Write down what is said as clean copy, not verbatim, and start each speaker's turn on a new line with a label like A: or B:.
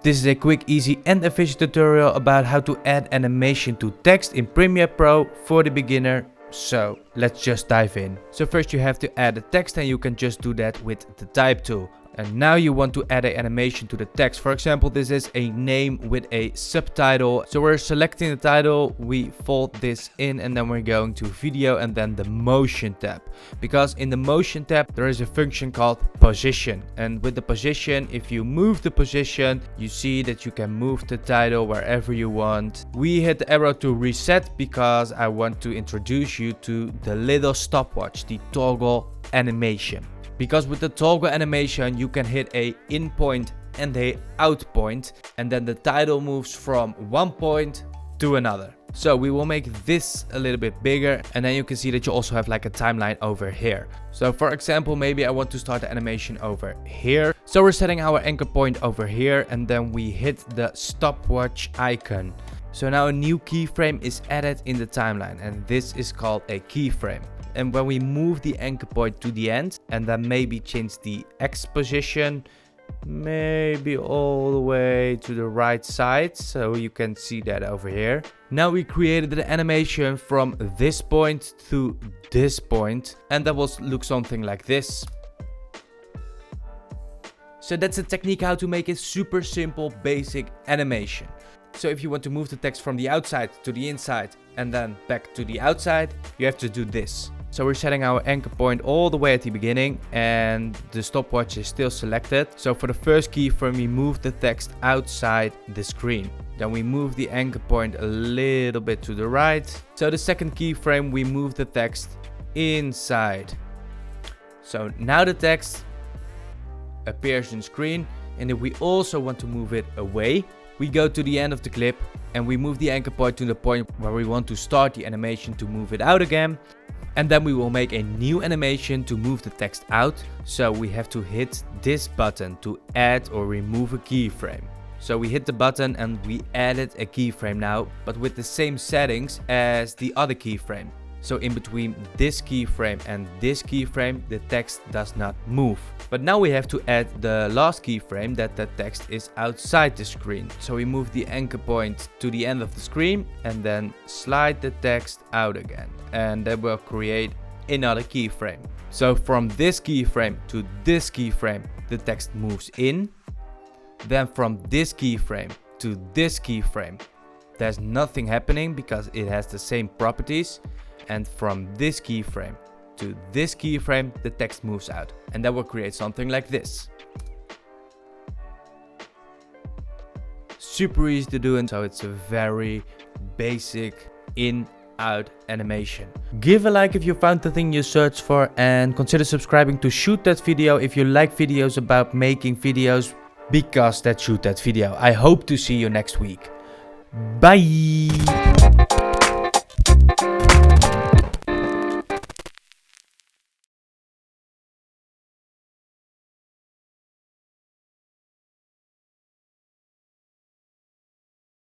A: This is a quick, easy and efficient tutorial about how to add animation to text in Premiere Pro for the beginner. So let's just dive in. So first you have to add a text, and you can just do that with the type tool. And now you want to add an animation to the text. For example, this is a name with a subtitle. So we're selecting the title, we fold this in, and then we're going to video and then the motion tab. Because in the motion tab, there is a function called position. And with the position, if you move the position, you see that you can move the title wherever you want. We hit the arrow to reset because I want to introduce you to the little stopwatch, the toggle animation. Because with the toggle animation, you can hit a in point and a out point, and then the title moves from one point to another. So we will make this a little bit bigger, and then you can see that you also have like a timeline over here. So for example, maybe I want to start the animation over here. So we're setting our anchor point over here, and then we hit the stopwatch icon. So now a new keyframe is added in the timeline, and this is called a keyframe. And when we move the anchor point to the end, and then maybe change the X position, maybe all the way to the right side, so you can see that over here. Now we created the animation from this point to this point, and that will look something like this. So that's a technique how to make a super simple basic animation. So if you want to move the text from the outside to the inside and then back to the outside, you have to do this. So we're setting our anchor point all the way at the beginning, and the stopwatch is still selected. So for the first keyframe, we move the text outside the screen. Then we move the anchor point a little bit to the right. So the second keyframe, we move the text inside. So now the text appears on screen, and if we also want to move it away, we go to the end of the clip and we move the anchor point to the point where we want to start the animation to move it out again. And then we will make a new animation to move the text out. So we have to hit this button to add or remove a keyframe. So we hit the button and we added a keyframe now, but with the same settings as the other keyframe. So in between this keyframe and this keyframe, the text does not move. But now we have to add the last keyframe that the text is outside the screen. So we move the anchor point to the end of the screen and then slide the text out again. And that will create another keyframe. So from this keyframe to this keyframe, the text moves in. Then from this keyframe to this keyframe, there's nothing happening because it has the same properties. And from this keyframe to this keyframe, the text moves out. And that will create something like this. Super easy to do, and so it's a very basic in-out animation. Give a like if you found the thing you searched for, and consider subscribing to Shoot That Video if you like videos about making videos, because that's Shoot That Video. I hope to see you next week. Bye!